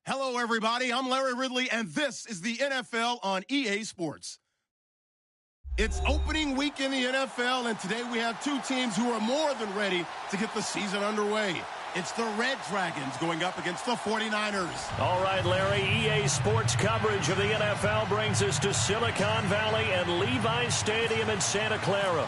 Hello, everybody. I'm Larry Ridley, and this is the NFL on EA Sports. It's opening week in the NFL, and today we have two teams who are more than ready to get the season underway. It's the Red Dragons going up against the 49ers. All right, Larry, EA Sports coverage of the NFL brings us to Silicon Valley and Levi's Stadium in Santa Clara.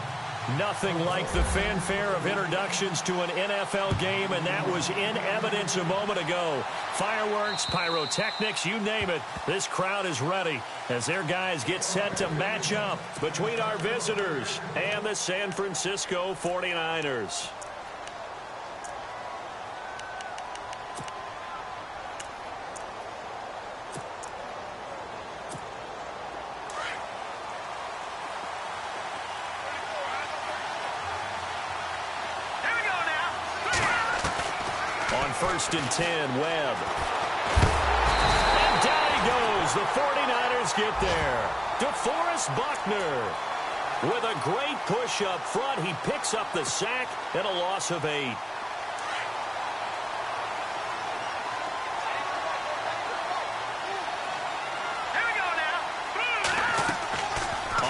Nothing like the fanfare of introductions to an NFL game, and that was in evidence a moment ago. Fireworks, pyrotechnics, you name it. This crowd is ready as their guys get set to match up between our visitors and the San Francisco 49ers. First and 10, Webb. And down he goes. The 49ers get there. DeForest Buckner with a great push up front. He picks up the sack and a loss of 8. Here we go now.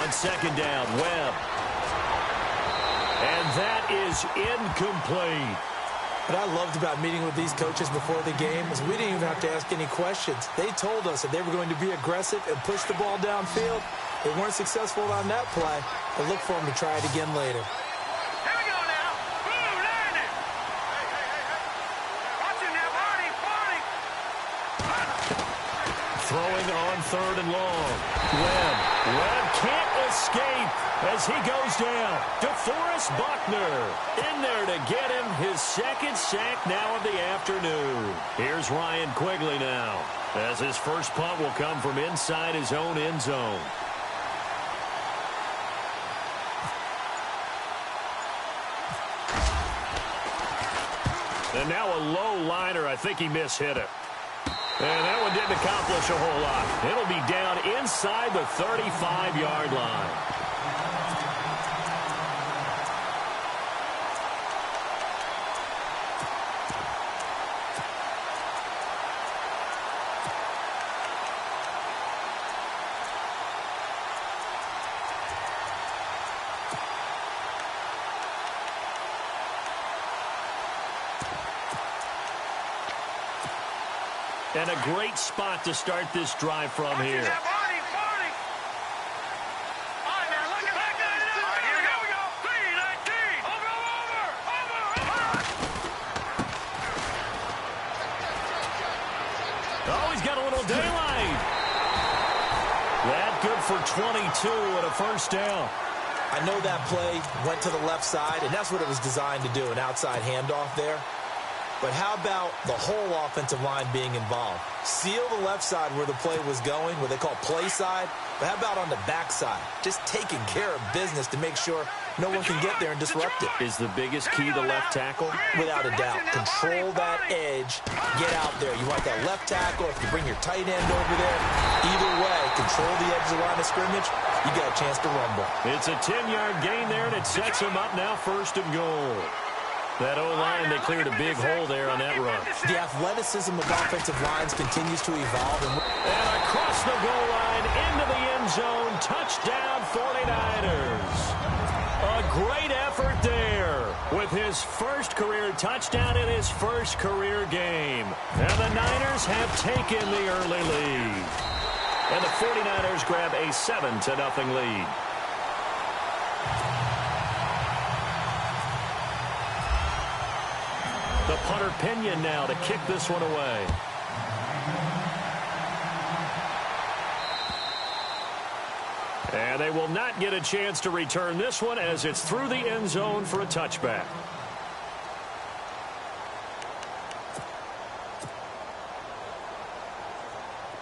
On second down, Webb. And that is incomplete. What I loved about meeting with these coaches before the game is we didn't even have to ask any questions. They told us that they were going to be aggressive and push the ball downfield. They weren't successful on that play, but look for them to try it again later. Here we go now. Boom, learn it. Watch him now, Barney. Throwing on third and long. Webb can't escape as he goes down. DeForest Buckner in there to get him his second sack now of the afternoon. Here's Ryan Quigley now as his first punt will come from inside his own end zone. And now a low liner. I think he mishit it. And that one didn't accomplish a whole lot. It'll be down inside the 35-yard line. And a great spot to start this drive from here. Oh, he's got a little daylight. That good for 22 and a first down. I know that play went to the left side, and that's what it was designed to do, an outside handoff there. But how about the whole offensive line being involved? Seal the left side where the play was going, what they call play side. But how about on the back side? Just taking care of business to make sure no one can get there and disrupt it. Is the biggest key the left tackle? Without a doubt. Control that edge. Get out there. You want that left tackle. If you bring your tight end over there, either way, control the edge of the line of scrimmage, you got a chance to rumble. It's a 10-yard gain there, and it sets him up now first and goal. That O-line, they cleared a big hole there on that run. The athleticism of offensive lines continues to evolve. And across the goal line, into the end zone, touchdown 49ers. A great effort there with his first career touchdown in his first career game. And the Niners have taken the early lead. And the 49ers grab a 7-0 lead. The punter Pinion now to kick this one away. And they will not get a chance to return this one as it's through the end zone for a touchback.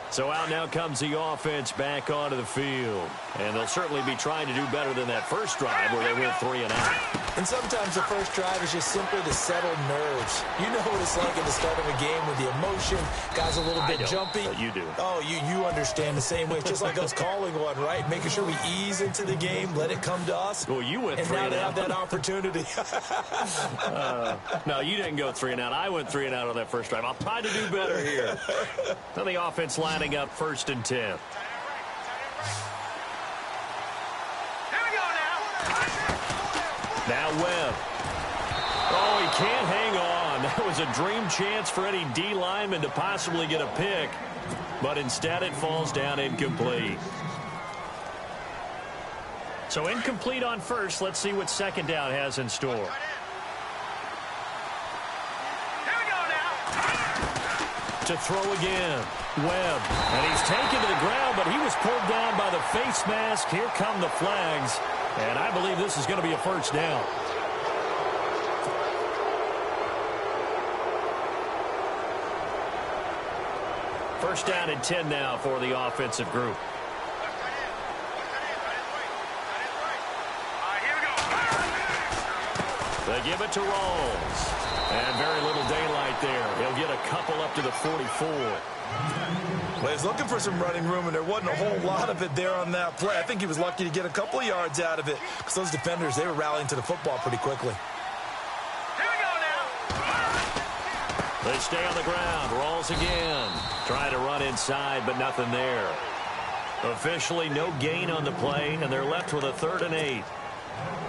So out now comes the offense back onto the field. And they'll certainly be trying to do better than that first drive where they went 3 and out. And sometimes the first drive is just simply to settle nerves. You know what it's like at the start of a game with the emotion. Guys a little bit jumpy. But you do. Oh, you understand the same way. It's just like us calling one, right? Making sure we ease into the game, let it come to us. Well, you went 3 and out. And now they have that opportunity. No, you didn't go 3 and out. I went 3 and out on that first drive. I'll try to do better here. Now the offense lining up 1st and 10. Now Webb. Oh, he can't hang on. That was a dream chance for any D lineman to possibly get a pick. But instead it falls down incomplete. So incomplete on first. Let's see what second down has in store. To throw again. Webb. And he's taken to the ground, but he was pulled down by the face mask. Here come the flags. And I believe this is going to be a first down. First down and 10 now for the offensive group. They give it to Rawls. And very little daylight there. He'll get a couple up to the 44. Well, he's looking for some running room, and there wasn't a whole lot of it there on that play. I think he was lucky to get a couple of yards out of it because those defenders, they were rallying to the football pretty quickly. Here we go now. They stay on the ground. Rawls again. Trying to run inside, but nothing there. Officially no gain on the play, and they're left with a 3rd and 8.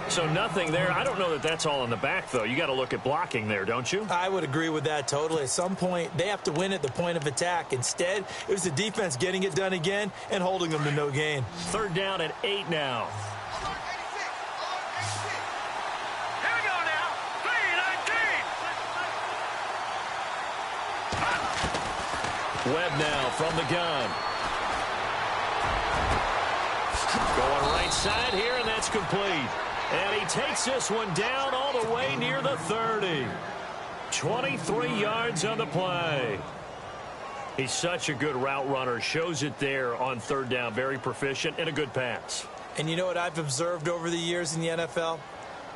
So nothing there. I don't know that that's all in the back, though. You got to look at blocking there, don't you? I would agree with that totally. At some point, they have to win at the point of attack. Instead, it was the defense getting it done again and holding them to no gain. 3rd down and 8 now. Here we go now. 3-19. Webb now from the gun. Going right side here, and that's complete. And he takes this one down all the way near the 30. 23 yards on the play. He's such a good route runner. Shows it there on 3rd down. Very proficient and a good pass. And you know what I've observed over the years in the NFL?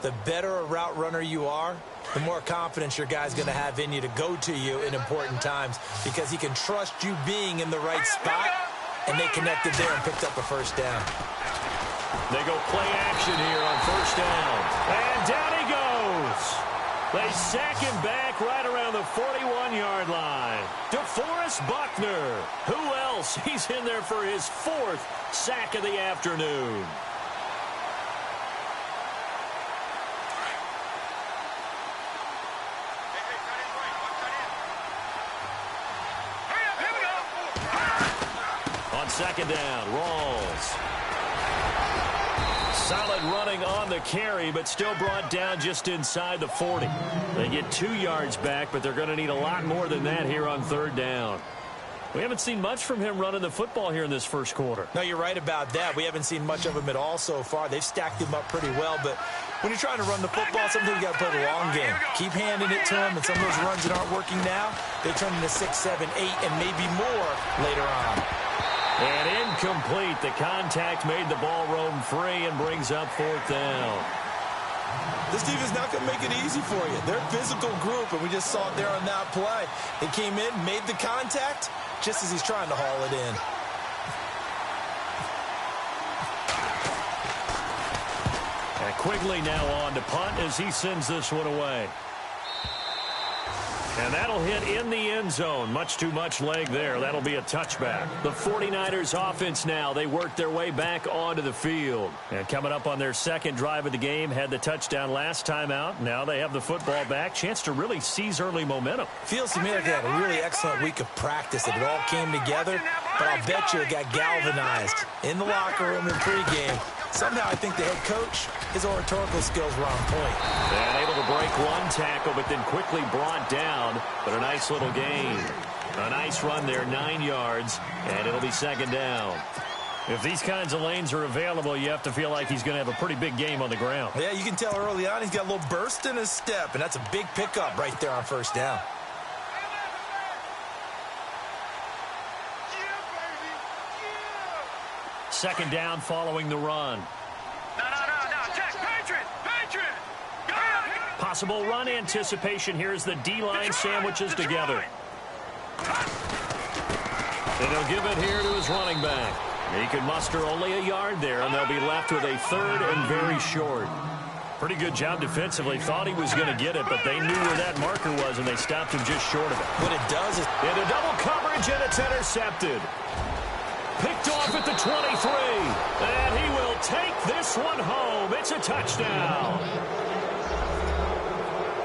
The better a route runner you are, the more confidence your guy's going to have in you to go to you in important times because he can trust you being in the right spot, and they connected there and picked up a first down. They go play action here on 1st down. And down he goes. They sack him back right around the 41-yard line. DeForest Buckner. Who else? He's in there for his 4th sack of the afternoon. On 2nd down, Rawls. Solid running on the carry, but still brought down just inside the 40. They get 2 yards back, but they're going to need a lot more than that here on 3rd down. We haven't seen much from him running the football here in this first quarter. No, you're right about that. We haven't seen much of him at all so far. They've stacked him up pretty well, but when you're trying to run the football, sometimes you got to play the long game. Keep handing it to him, and some of those runs that aren't working now, they turn into 6, 7, 8, and maybe more later on. And incomplete. The contact made the ball roam free and brings up 4th down. This defense is not going to make it easy for you. They're a physical group, and we just saw it there on that play. They came in, made the contact, just as he's trying to haul it in. And Quigley now on to punt as he sends this one away. And that'll hit in the end zone. Much too much leg there. That'll be a touchback. The 49ers offense now. They work their way back onto the field. And coming up on their 2nd drive of the game. Had the touchdown last time out. Now they have the football back. Chance to really seize early momentum. Feels to me like they had a really excellent week of practice. It all came together. But I'll bet you it got galvanized in the locker room in pregame. Somehow I think the head coach, his oratorical skills were on point. And able to break one tackle, but then quickly brought down. But a nice little gain. A nice run there, 9 yards, and it'll be 2nd down. If these kinds of lanes are available, you have to feel like he's going to have a pretty big game on the ground. Yeah, you can tell early on he's got a little burst in his step, and that's a big pickup right there on 1st down. Second down following the run. No. Check. Patriot. Possible run anticipation here as the D-line sandwiches together. And he'll give it here to his running back. He can muster only a yard there, and they'll be left with a third and very short. Pretty good job defensively. Thought he was going to get it, but they knew where that marker was, and they stopped him just short of it. What it does is... Into double coverage, and it's intercepted. Picked off at the 23. And he will take this one home. It's a touchdown.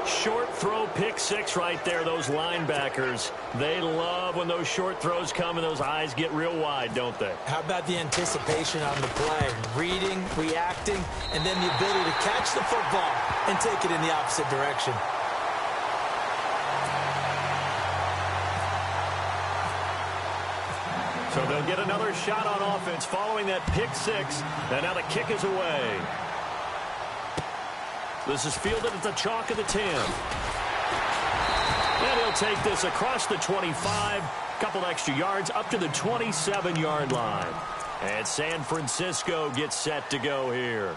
Short throw, pick six right there. Those linebackers, they love when those short throws come and those eyes get real wide, don't they? How about the anticipation on the play? Reading, reacting, and then the ability to catch the football and take it in the opposite direction. So they'll get another shot on offense following that pick six. And now the kick is away. This is fielded at the chalk of the 10. And he'll take this across the 25. Couple extra yards up to the 27-yard line. And San Francisco gets set to go here.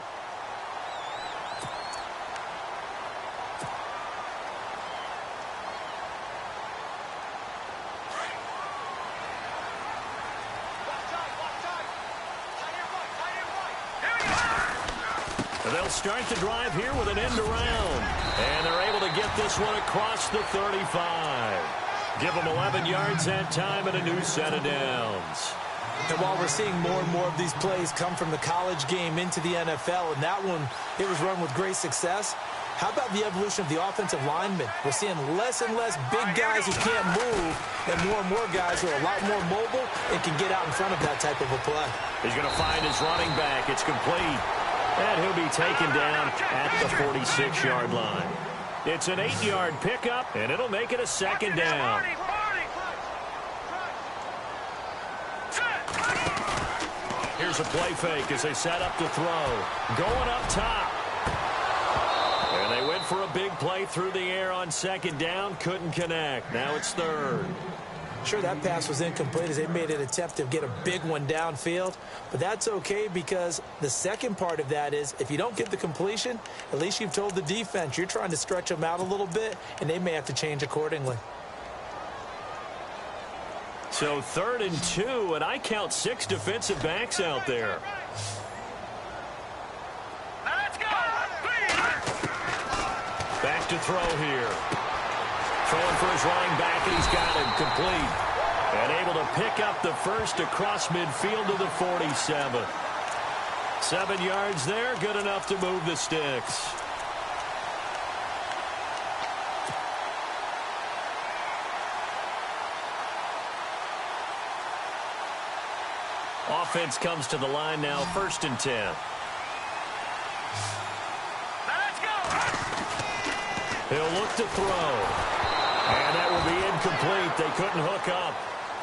They'll start the drive here with an end around. And they're able to get this one across the 35. Give them 11 yards that time and a new set of downs. And while we're seeing more and more of these plays come from the college game into the NFL, and that one, it was run with great success, how about the evolution of the offensive linemen? We're seeing less and less big guys who can't move and more guys who are a lot more mobile and can get out in front of that type of a play. He's going to find his running back. It's complete. And he'll be taken down at the 46-yard line. It's an 8-yard pickup, and it'll make it a second down. Here's a play fake as they set up to throw. Going up top. And they went for a big play through the air on second down. Couldn't connect. Now it's third. Sure, that pass was incomplete as they made an attempt to get a big one downfield. But that's okay because the second part of that is if you don't get the completion, at least you've told the defense you're trying to stretch them out a little bit, and they may have to change accordingly. So 3rd and 2, and I count 6 defensive backs out there. Let's go! Back to throw here. Throwing for his running back, and he's got him complete. And able to pick up the first across midfield to the 47. 7 yards there, good enough to move the sticks. Offense comes to the line now, 1st and 10. Let's go! He'll look to throw. And that will be incomplete. They couldn't hook up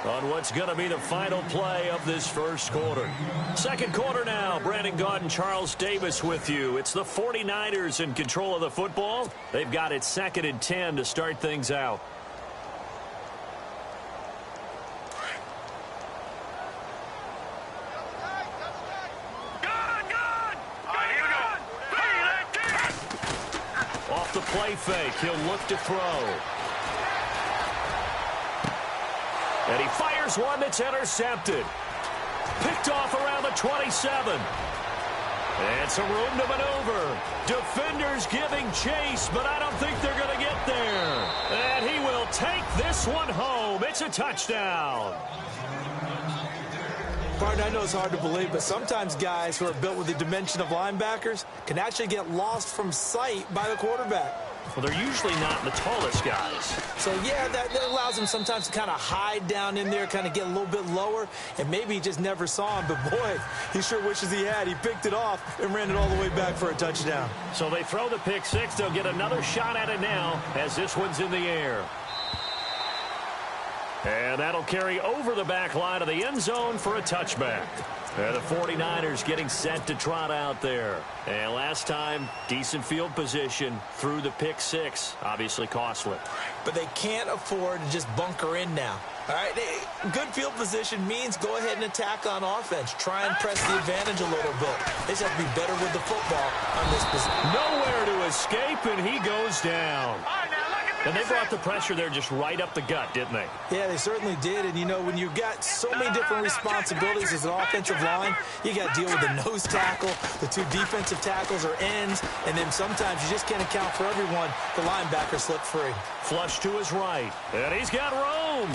on what's going to be the final play of this first quarter. Second quarter now. Brandon Gaudin, Charles Davis with you. It's the 49ers in control of the football. They've got it 2nd and 10 to start things out. Off the play fake. He'll look to throw. And he fires one that's intercepted. Picked off around the 27. And some room to maneuver. Defenders giving chase, but I don't think they're going to get there. And he will take this one home. It's a touchdown. Partner, I know it's hard to believe, but sometimes guys who are built with the dimension of linebackers can actually get lost from sight by the quarterback. Well, they're usually not the tallest guys. So, yeah, that allows him sometimes to kind of hide down in there, kind of get a little bit lower, and maybe he just never saw him. But, boy, he sure wishes he had. He picked it off and ran it all the way back for a touchdown. So they throw the pick six. They'll get another shot at it now as this one's in the air. And that'll carry over the back line of the end zone for a touchback. And the 49ers getting set to trot out there. And last time, decent field position through the pick six. Obviously costly. But they can't afford to just bunker in now. All right, good field position means go ahead and attack on offense. Try and press the advantage a little bit. They just have to be better with the football on this position. Nowhere to escape, and he goes down. And they brought the pressure there just right up the gut, didn't they? Yeah, they certainly did. And, you know, when you've got so many different responsibilities as an offensive line, you got to deal with the nose tackle, the two defensive tackles or ends, and then sometimes you just can't account for everyone. The linebacker slipped free. Flush to his right, and he's got room.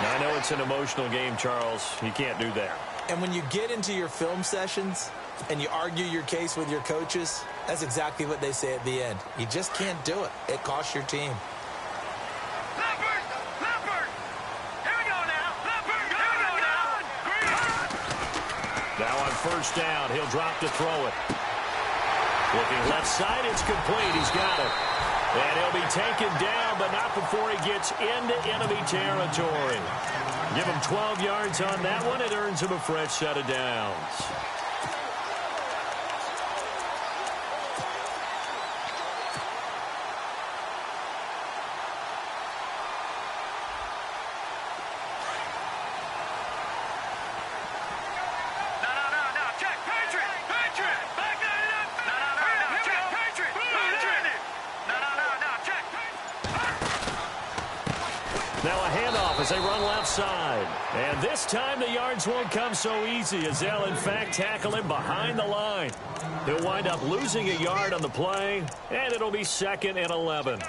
Now, I know it's an emotional game, Charles. You can't do that. And when you get into your film sessions and you argue your case with your coaches, that's exactly what they say at the end. You just can't do it. It costs your team. Leopard! Here we go now! Leopard! Here we go now! Now on first down, he'll drop to throw it. Looking left side, it's complete. He's got it. And he'll be taken down, but not before he gets into enemy territory. Give him 12 yards on that one. It earns him a fresh set of downs. Now a handoff as they run left side. And this time the yards won't come so easy as they'll, in fact, tackle him behind the line. He'll wind up losing a yard on the play, and it'll be 2nd and 11.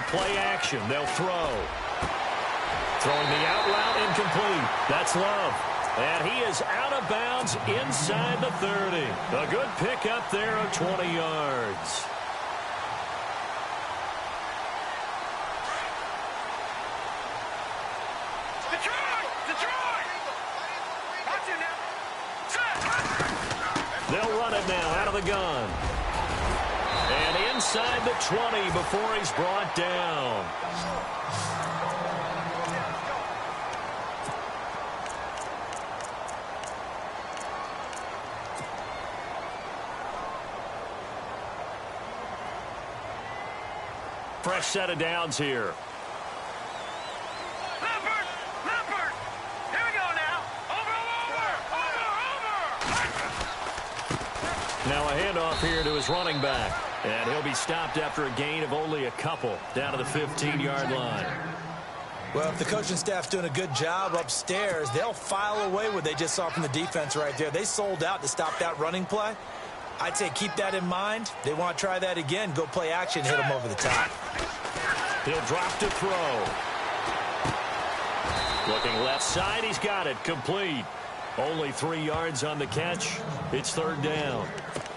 Play action. They'll throw. Throwing the out route incomplete. That's Love. And he is out of bounds inside the 30. A good pickup there of 20 yards. Detroit! Watch it now. They'll run it now out of the gun. And inside the 20 before he's brought down. Fresh set of downs here. Leopard! Here we go now. Over! Now a handoff here to his running back. And he'll be stopped after a gain of only a couple down to the 15-yard line. Well, if the coaching staff's doing a good job upstairs, they'll file away what they just saw from the defense right there. They sold out to stop that running play. I'd say keep that in mind. They want to try that again. Go play action, hit them over the top. He'll drop to throw. Looking left side, he's got it. Complete. Only 3 yards on the catch. It's 3rd down.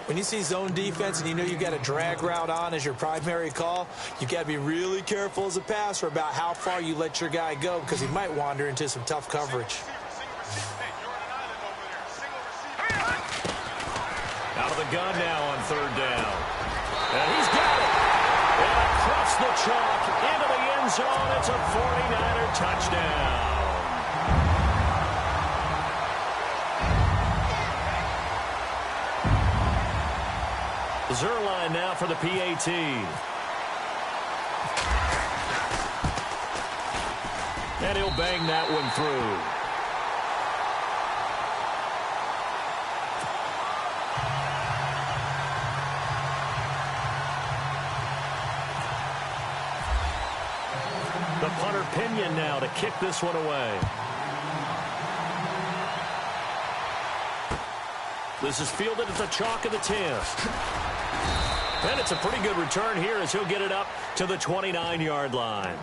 When you see zone defense and you know you've got a drag route on as your primary call, you've got to be really careful as a passer about how far you let your guy go because he might wander into some tough coverage. Out of the gun now on 3rd down. And he's got it. And across the chalk into the end zone. It's a 49er touchdown. Zerline now for the PAT. And he'll bang that one through. The punter Pinion now to kick this one away. This is fielded at the chalk of the 10. And it's a pretty good return here as he'll get it up to the 29-yard line.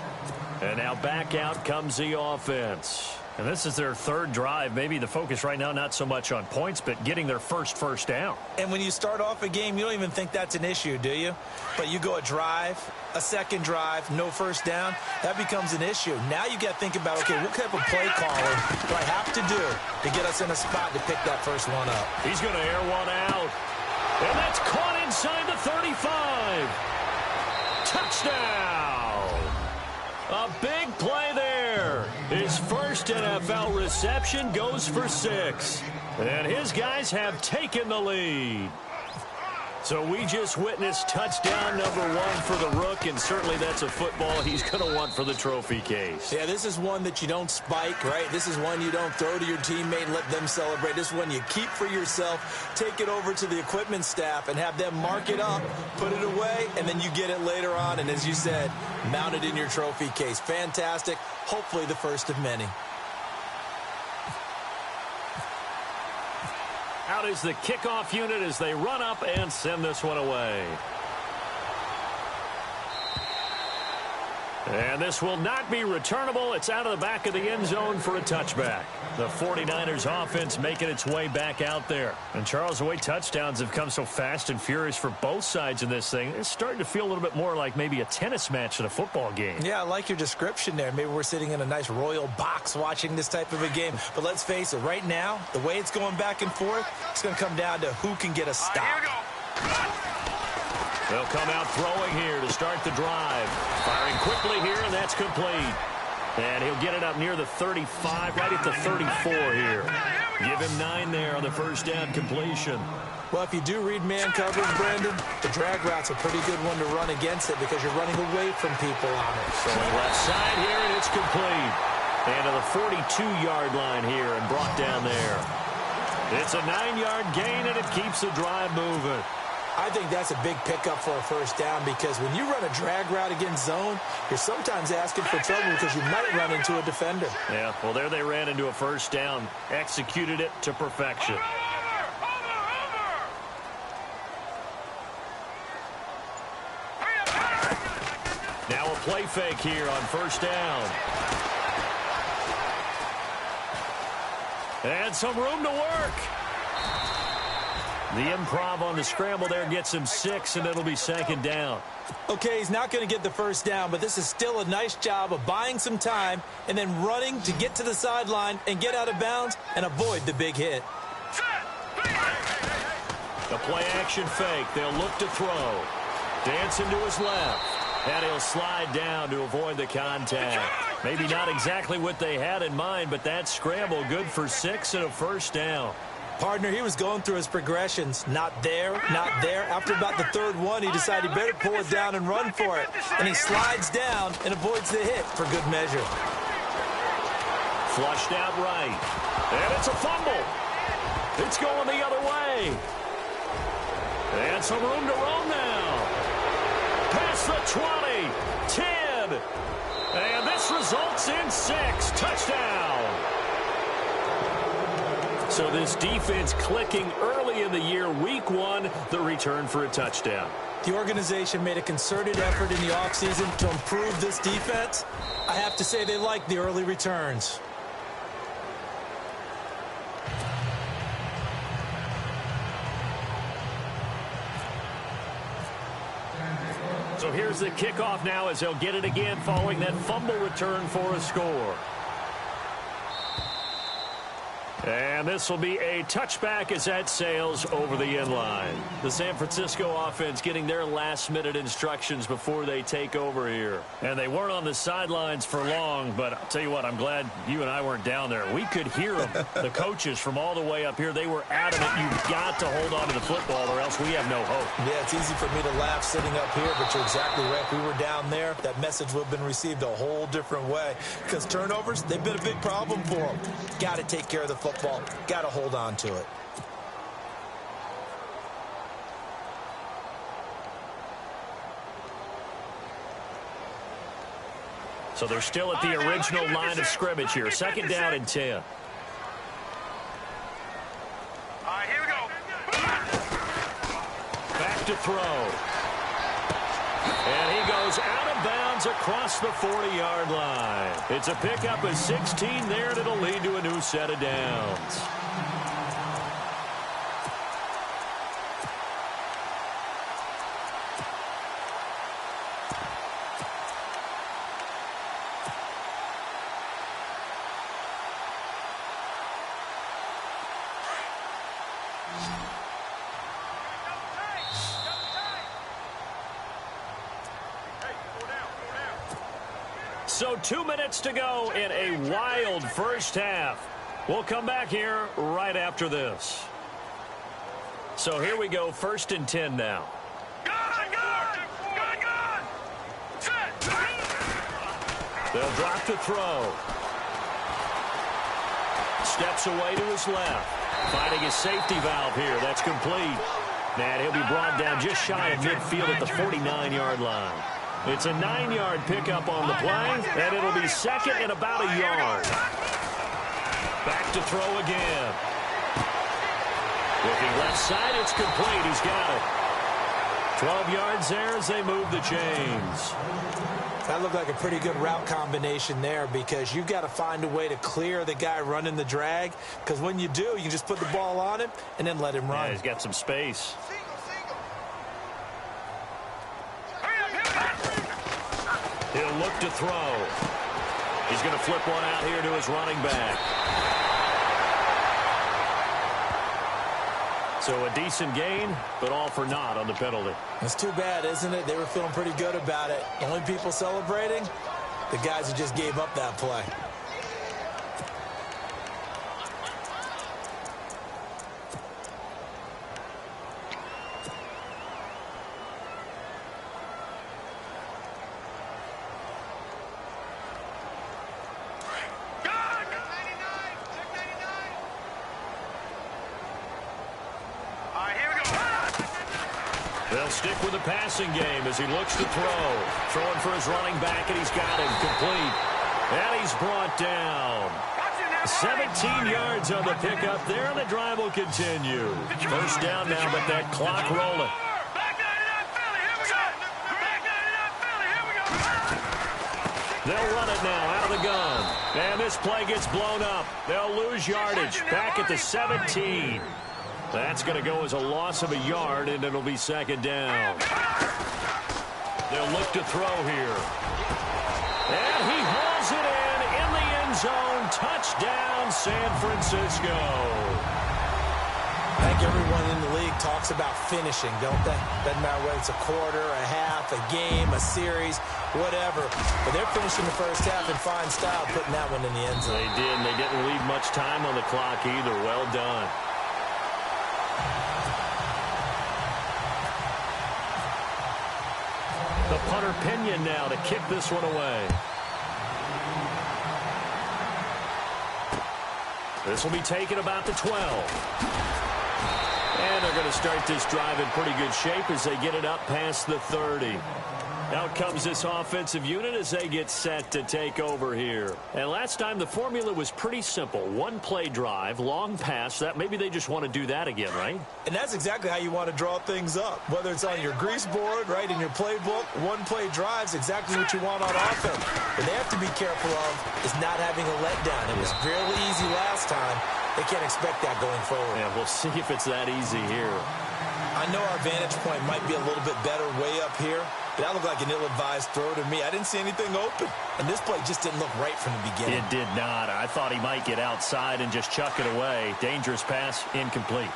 And now back out comes the offense. And this is their third drive. Maybe the focus right now not so much on points, but getting their first down. And when you start off a game, you don't even think that's an issue, do you? But you go a drive, a second drive, no first down, that becomes an issue. Now you got to think about, okay, what type of play calling do I have to do to get us in a spot to pick that first one up? He's going to air one out. And that's caught inside the 35. Touchdown. A big play there. His first NFL reception goes for 6. And his guys have taken the lead. So we just witnessed touchdown number 1 for the Rook, and certainly that's a football he's going to want for the trophy case. Yeah, this is one that you don't spike, right? This is one you don't throw to your teammate and let them celebrate. This is one you keep for yourself, take it over to the equipment staff and have them mark it up, put it away, and then you get it later on. And as you said, mount it in your trophy case. Fantastic. Hopefully the first of many. Out is the kickoff unit as they run up and send this one away. And this will not be returnable. It's out of the back of the end zone for a touchback. The 49ers offense making its way back out there. And Charles, the way touchdowns have come so fast and furious for both sides in this thing, it's starting to feel a little bit more like maybe a tennis match than a football game. Yeah, I like your description there. Maybe we're sitting in a nice royal box watching this type of a game. But let's face it, right now, the way it's going back and forth, it's going to come down to who can get a stop. Here we go. They'll come out throwing here to start the drive. Firing quickly here, and that's complete. And he'll get it up near the 35, right at the 34 here. Give him 9 there on the first down completion. Well, if you do read man coverage, Brandon, the drag route's a pretty good one to run against it because you're running away from people on it. Going left side here, and it's complete. And to the 42-yard line here and brought down there. It's a 9-yard gain, and it keeps the drive moving. I think that's a big pickup for a first down because when you run a drag route against zone, you're sometimes asking for trouble because you might run into a defender. Yeah, well, there they ran into a first down, executed it to perfection. Now a play fake here on first down. And some room to work. The improv on the scramble there gets him 6, and it'll be second down. Okay, he's not going to get the first down, but this is still a nice job of buying some time and then running to get to the sideline and get out of bounds and avoid the big hit. The play action fake. They'll look to throw. Dancing to his left. And he'll slide down to avoid the contact. Maybe not exactly what they had in mind, but that scramble good for 6 and a first down. Partner, he was going through his progressions. Not there, not there. After about the third one, he decided he better pull it down and run for it. And he slides down and avoids the hit for good measure. Flushed out right. And it's a fumble. It's going the other way. And some room to roam now. Past the 20. 10. And this results in 6. Touchdown. So this defense clicking early in the year. Week 1, the return for a touchdown. The organization made a concerted effort in the offseason to improve this defense. I have to say they like the early returns. So here's the kickoff now as they'll get it again following that fumble return for a score. And this will be a touchback as that sails over the end line. The San Francisco offense getting their last-minute instructions before they take over here. And they weren't on the sidelines for long, but I'll tell you what, I'm glad you and I weren't down there. We could hear them, the coaches from all the way up here. They were adamant, you've got to hold on to the football or else we have no hope. Yeah, it's easy for me to laugh sitting up here, but you're exactly right. If we were down there, that message would have been received a whole different way. Because turnovers, they've been a big problem for them. Got to take care of the football. Got to hold on to it. So they're still at the original line of scrimmage here. Second down and 10. All right, here we go. Back to throw. And he goes out of bounds yards across the 40-yard line. It's a pickup of 16 there, and it'll lead to a new set of downs. So 2 minutes to go in a wild first half. We'll come back here right after this. So here we go, 1st and 10 now. They'll drop to throw. Steps away to his left. Finding his safety valve here. That's complete. And he'll be brought down just shy of midfield at the 49-yard line. It's a 9-yard pickup on the play, and it'll be 2nd and about a yard. Back to throw again. Looking left side, it's complete. He's got it. 12 yards there as they move the chains. That looked like a pretty good route combination there, because you've got to find a way to clear the guy running the drag, because when you do, you can just put the ball on him and then let him run. Yeah, he's got some space. He'll look to throw. He's going to flip one out here to his running back. So a decent gain, but all for naught on the penalty. It's too bad, isn't it? They were feeling pretty good about it. The only people celebrating, the guys who just gave up that play. They'll stick with the passing game as he looks to throw. Throwing for his running back, and he's got him complete. And he's brought down. 17 yards on the pickup there, and the drive will continue. First down now, but that clock rolling. They'll run it now out of the gun. And this play gets blown up. They'll lose yardage back at the 17. That's going to go as a loss of a yard, and it'll be 2nd down. They'll look to throw here. And he hauls it in the end zone. Touchdown, San Francisco. I think everyone in the league talks about finishing, don't they? Doesn't matter whether it's a quarter, a half, a game, a series, whatever. But they're finishing the first half in fine style, putting that one in the end zone. They did, and they didn't leave much time on the clock either. Well done. The punter Pinion now to kick this one away. This will be taken about the 12. And they're going to start this drive in pretty good shape as they get it up past the 30. Out comes this offensive unit as they get set to take over here. And last time the formula was pretty simple. One play drive, long pass. That maybe they just want to do that again, right? And that's exactly how you want to draw things up. Whether it's on your grease board, right, in your playbook, one play drive's exactly what you want on offense. What they have to be careful of is not having a letdown. It was fairly easy last time. They can't expect that going forward. Yeah, we'll see if it's that easy here. I know our vantage point might be a little bit better way up here, but that looked like an ill-advised throw to me. I didn't see anything open, and this play just didn't look right from the beginning. It did not. I thought he might get outside and just chuck it away. Dangerous pass, incomplete.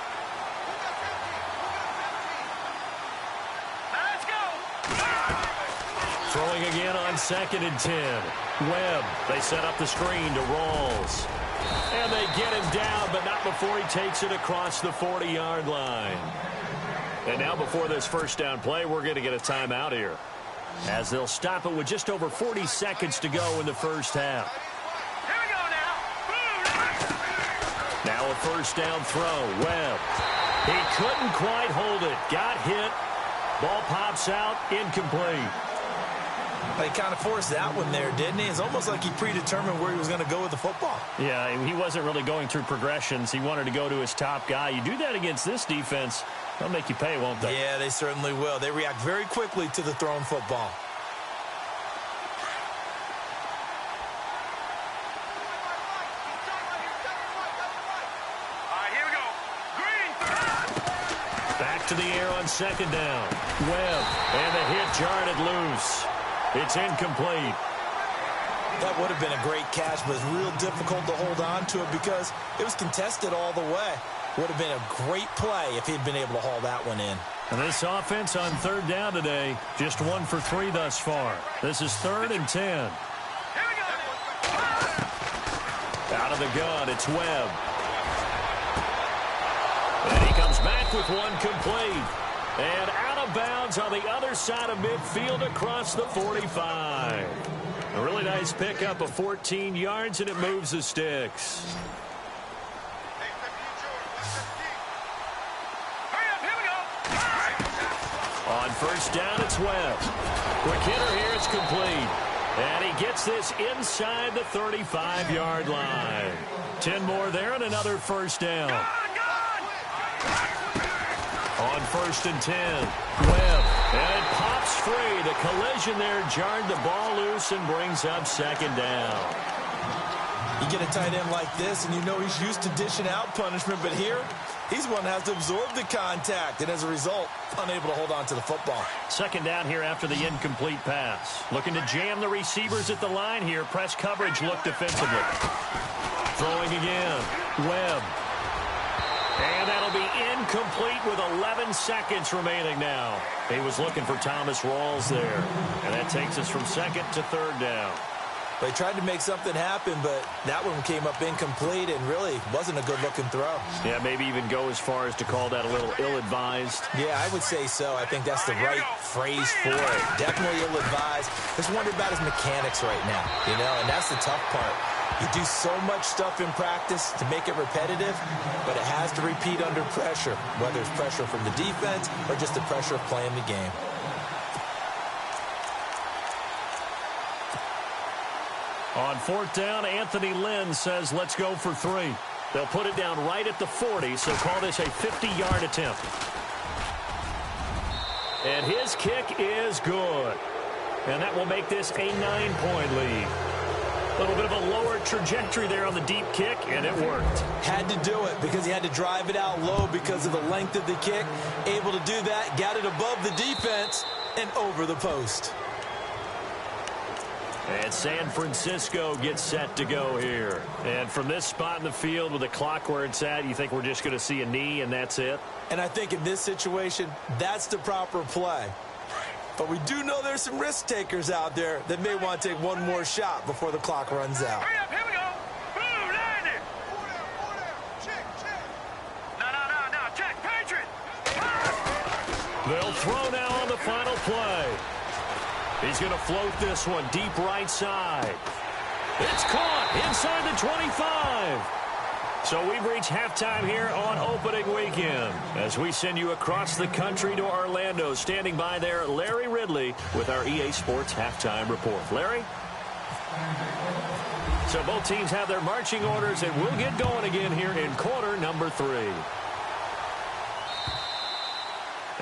Let's go. Throwing again on 2nd and 10. Webb, they set up the screen to Rawls. And they get him down, but not before he takes it across the 40-yard line. And now before this first down play, we're going to get a timeout here, as they'll stop it with just over 40 seconds to go in the first half. Here we go now. Now a first down throw. Webb. He couldn't quite hold it. Got hit. Ball pops out. Incomplete. He kind of forced that one there, didn't he? It's almost like he predetermined where he was going to go with the football. Yeah, he wasn't really going through progressions. He wanted to go to his top guy. You do that against this defense, they'll make you pay, won't they? Yeah, they certainly will. They react very quickly to the thrown football. to the air on second down. Webb, and the hit jarred loose. It's incomplete. That would have been a great catch, but it's real difficult to hold on to it because it was contested all the way. Would have been a great play if he'd been able to haul that one in. And this offense on third down today, just 1 for 3 thus far. This is 3rd and 10. Out of the gun, it's Webb. And he comes back with one complete. And out of bounds on the other side of midfield across the 45. A really nice pickup of 14 yards, and it moves the sticks. On first down, it's Webb. Quick hitter here, it's complete. And he gets this inside the 35-yard line. 10 more there and another first down. On first and 10, Webb. And it pops free. The collision there jarred the ball loose and brings up second down. You get a tight end like this, and you know he's used to dishing out punishment, but here, he's one that has to absorb the contact, and as a result, unable to hold on to the football. Second down here after the incomplete pass. Looking to jam the receivers at the line here. Press coverage look defensively. Throwing again. Webb. And that'll be incomplete with 11 seconds remaining now. He was looking for Thomas Rawls there. And that takes us from second to third down. They tried to make something happen, but that one came up incomplete and really wasn't a good-looking throw. Yeah, maybe even go as far as to call that a little ill-advised. Yeah, I would say so. I think that's the right phrase for it. Definitely ill-advised. Just wonder about his mechanics right now, you know, and that's the tough part. You do so much stuff in practice to make it repetitive, but it has to repeat under pressure, whether it's pressure from the defense or just the pressure of playing the game. On fourth down, Anthony Lynn says, let's go for 3. They'll put it down right at the 40, so call this a 50-yard attempt. And his kick is good. And that will make this a 9-point lead. A little bit of a lower trajectory there on the deep kick, and it worked. Had to do it because he had to drive it out low because of the length of the kick. Able to do that, got it above the defense, and over the post. And San Francisco gets set to go here. And from this spot in the field with the clock where it's at, you think we're just going to see a knee and that's it? And I think in this situation, that's the proper play. But we do know there's some risk takers out there that may want to take one more shot before the clock runs out. Hurry up, here we go. Boom, land it. Check. No, check, Patriot. They'll throw now on the final play. He's going to float this one deep right side. It's caught inside the 25. So we've reached halftime here on opening weekend as we send you across the country to Orlando. Standing by there, Larry Ridley with our EA Sports halftime report. Larry? So both teams have their marching orders, and we'll get going again here in quarter number 3.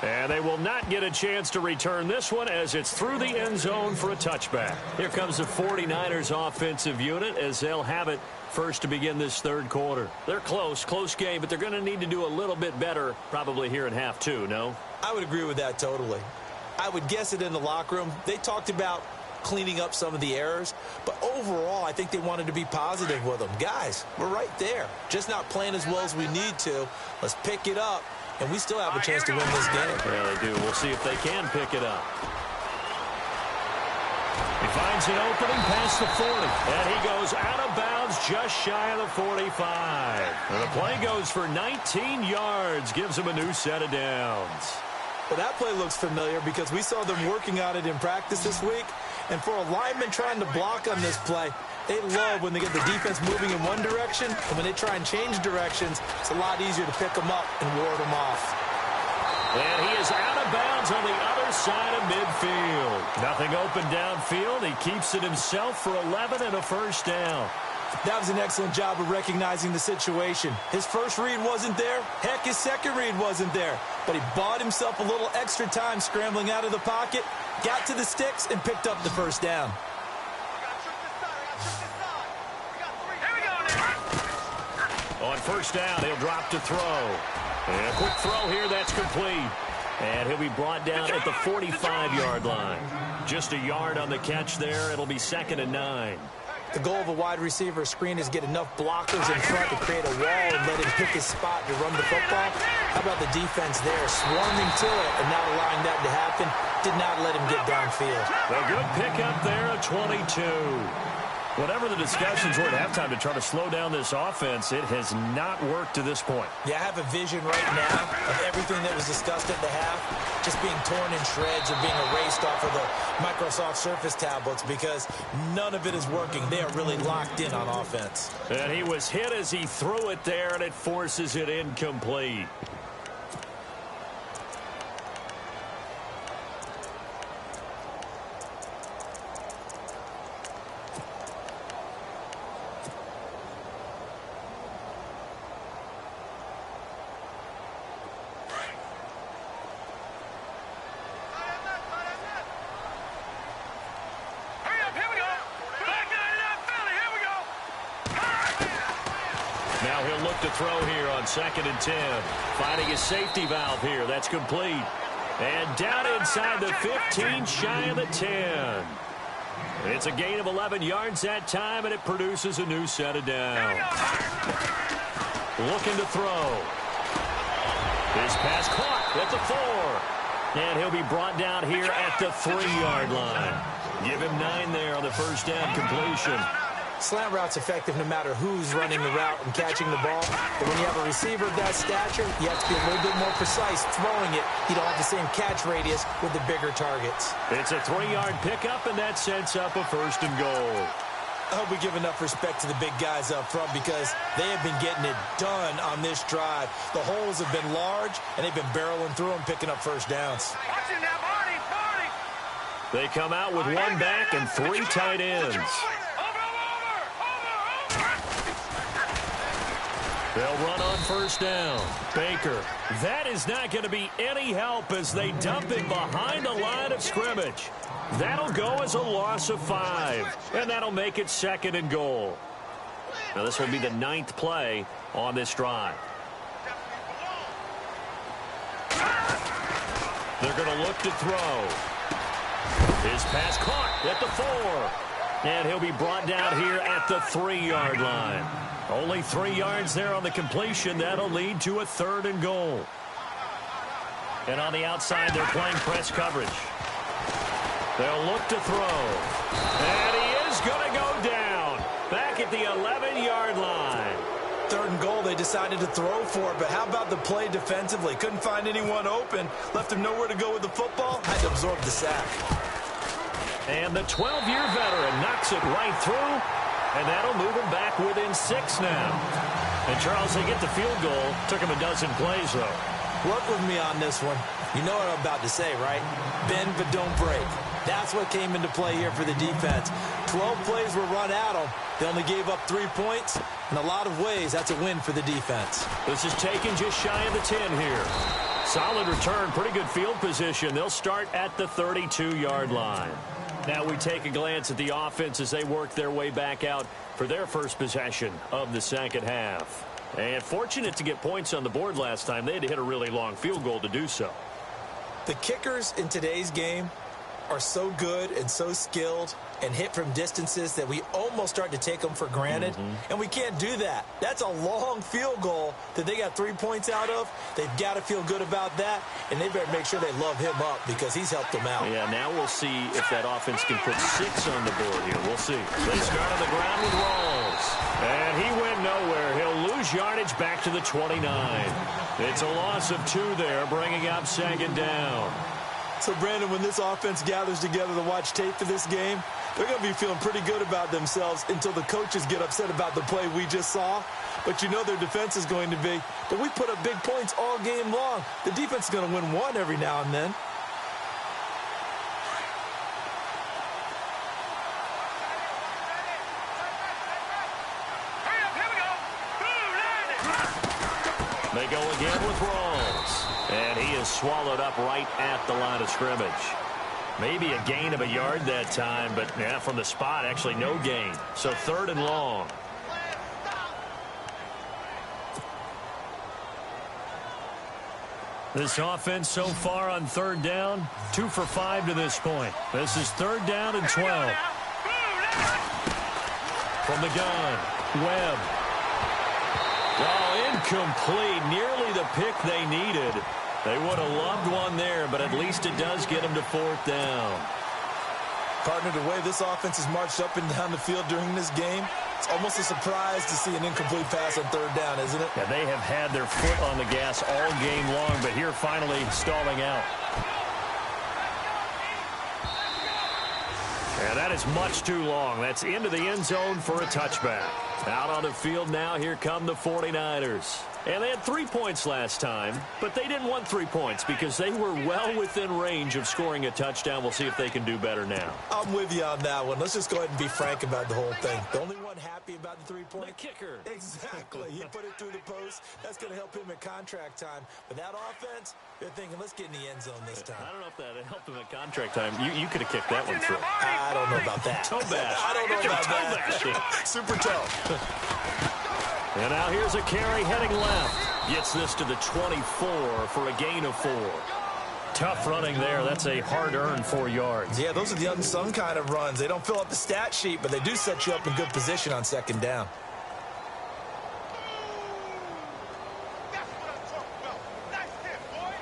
And they will not get a chance to return this one as it's through the end zone for a touchback. Here comes the 49ers offensive unit as they'll have it first to begin this third quarter. They're close game, but they're going to need to do a little bit better probably here in half 2, no? I would agree with that totally. I would guess it in the locker room. They talked about cleaning up some of the errors, but overall I think they wanted to be positive with them. Guys, we're right there. Just not playing as well as we need to. Let's pick it up. And we still have a chance to win this game. Yeah, they do. We'll see if they can pick it up. He finds an opening past the 40. And he goes out of bounds just shy of the 45. And the play goes for 19 yards. Gives him a new set of downs. Well, that play looks familiar because we saw them working on it in practice this week. And for a lineman trying to block on this play, they love when they get the defense moving in one direction, and when they try and change directions, it's a lot easier to pick them up and ward them off. And he is out of bounds on the other side of midfield. Nothing open downfield. He keeps it himself for 11 and a first down. That was an excellent job of recognizing the situation. His first read wasn't there. Heck, his second read wasn't there. But he bought himself a little extra time scrambling out of the pocket, got to the sticks, and picked up the first down. On first down, he'll drop to throw. And a quick throw here, that's complete. And he'll be brought down at the 45-yard line. Just a yard on the catch there. It'll be 2nd and 9. The goal of a wide receiver screen is get enough blockers in front to create a wall and let him pick his spot to run the football. How about the defense there, swarming to it and not allowing that to happen? Did not let him get downfield. A good pickup there at 22. Whatever the discussions were at halftime to try to slow down this offense, it has not worked to this point. Yeah, I have a vision right now of everything that was discussed at the half just being torn in shreds or being erased off of the Microsoft Surface tablets because none of it is working. They are really locked in on offense. And he was hit as he threw it there, and it forces it incomplete. Now he'll look to throw here on 2nd and 10. Finding his safety valve here. That's complete. And down inside the 15, shy of the 10. It's a gain of 11 yards that time, and it produces a new set of downs. Looking to throw. His pass caught at the 4. And he'll be brought down here at the 3-yard line. Give him 9 there on the first down completion. Slant route's effective no matter who's running the route and catching the ball. But when you have a receiver of that stature, you have to be a little bit more precise throwing it. You don't have the same catch radius with the bigger targets. It's a 3-yard pickup, and that sets up a 1st and goal. I hope we give enough respect to the big guys up front because they have been getting it done on this drive. The holes have been large, and they've been barreling through them, picking up first downs. They come out with 1 back and 3 tight ends. They'll run on first down. Baker. That is not going to be any help as they dump it behind the line of scrimmage. That'll go as a loss of 5. And that'll make it 2nd and goal. Now this will be the 9th play on this drive. They're going to look to throw. His pass caught at the 4. And he'll be brought down here at the 3-yard line. Only 3 yards there on the completion. That'll lead to a 3rd and goal. And on the outside, they're playing press coverage. They'll look to throw. And he is going to go down. Back at the 11-yard line. 3rd and goal, they decided to throw for it. But how about the play defensively? Couldn't find anyone open. Left him nowhere to go with the football. Had to absorb the sack. And the 12-year veteran knocks it right through. And that'll move him back within 6 now. And, Charles, they get the field goal. Took him a dozen plays, though. Work with me on this one. You know what I'm about to say, right? Bend but don't break. That's what came into play here for the defense. 12 plays were run at them. They only gave up 3 points. In a lot of ways, that's a win for the defense. This is taken just shy of the 10 here. Solid return, pretty good field position. They'll start at the 32-yard line. Now we take a glance at the offense as they work their way back out for their first possession of the 2nd half. And fortunate to get points on the board last time. They had to hit a really long field goal to do so. The kickers in today's game are so good and so skilled and hit from distances that we almost start to take them for granted. And we can't do that. That's a long field goal that they got 3 points out of. They've got to feel good about that, and they better make sure they love him up because he's helped them out. Yeah, now we'll see if that offense can put 6 on the board here. We'll see. They start on the ground with Rawls. And he went nowhere. He'll lose yardage back to the 29. It's a loss of 2 there, bringing up 2nd down. So, Brandon, when this offense gathers together to watch tape for this game, they're going to be feeling pretty good about themselves until the coaches get upset about the play we just saw. But you know their defense is going to be, but we put up big points all game long. The defense is going to win 1 every now and then. They go again with Rawls. And he is swallowed up right at the line of scrimmage. Maybe a gain of a yard that time, but yeah, from the spot, actually no gain. So 3rd and long. This offense so far on third down, 2 for 5 to this point. This is third down and 12. From the gun, Webb. Oh, incomplete. Nearly the pick they needed. They would have loved one there, but at least it does get them to fourth down. Partner, the way this offense has marched up and down the field during this game, it's almost a surprise to see an incomplete pass on third down, isn't it? Yeah, they have had their foot on the gas all game long, but here finally stalling out. And that is much too long. That's into the end zone for a touchback. Out on the field now, here come the 49ers. And they had 3 points last time, but they didn't want 3 points because they were well within range of scoring a touchdown. We'll see if they can do better now. I'm with you on that one. Let's just go ahead and be frank about the whole thing. The only one happy about the 3-point? The kicker. Exactly. He put it through the post. That's going to help him at contract time. But that offense, they're thinking, let's get in the end zone this time. I don't know if that helped him at contract time. You could have kicked that one through. I don't know about that. Toe bash. I don't know about that. Super toe. And now here's a carry heading left. Gets this to the 24 for a gain of 4. Tough running there. That's a hard-earned 4 yards. Yeah, those are the unsung kind of runs. They don't fill up the stat sheet, but they do set you up in good position on second down. That's what I'm talking about. Nice hit, boy.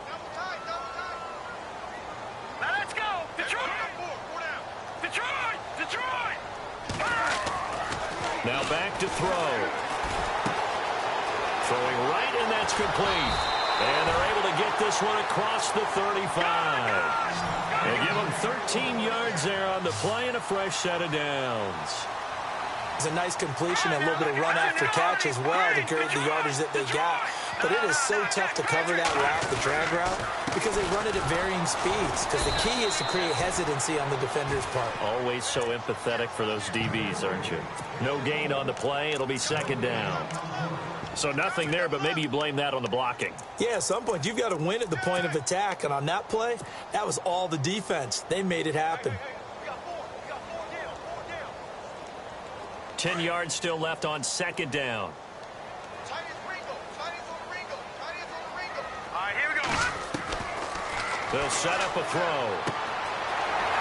Double tight, double tight. Now let's go. Detroit. Detroit. Detroit. Now back to throw. Throwing right, and that's complete. And they're able to get this one across the 35. They give them 13 yards there on the play and a fresh set of downs. It's a nice completion and a little bit of run after catch as well to create the yardage that they got. But it is so tough to cover that route, the drag route, because they run it at varying speeds. Because the key is to create hesitancy on the defender's part. Always so empathetic for those DBs, aren't you? No gain on the play. It'll be second down. So nothing there, but maybe you blame that on the blocking. Yeah, at some point, you've got to win at the point of attack. And on that play, that was all the defense. They made it happen. 10 yards still left on second down. All right, here we go. They'll set up a throw.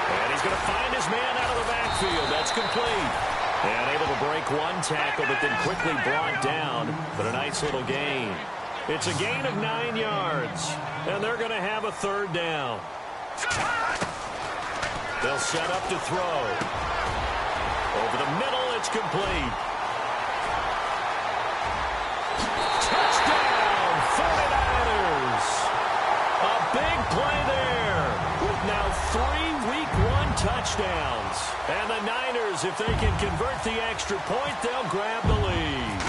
And he's going to find his man out of the backfield. That's complete. And able to break one tackle, but then quickly brought down. But a nice little gain. It's a gain of 9 yards. And they're going to have a third down. They'll set up to throw. Over the middle, it's complete. Touchdown, 49ers. A big play there with now 3 Week 1 touchdowns. And the Niners, if they can convert the extra point, they'll grab the lead.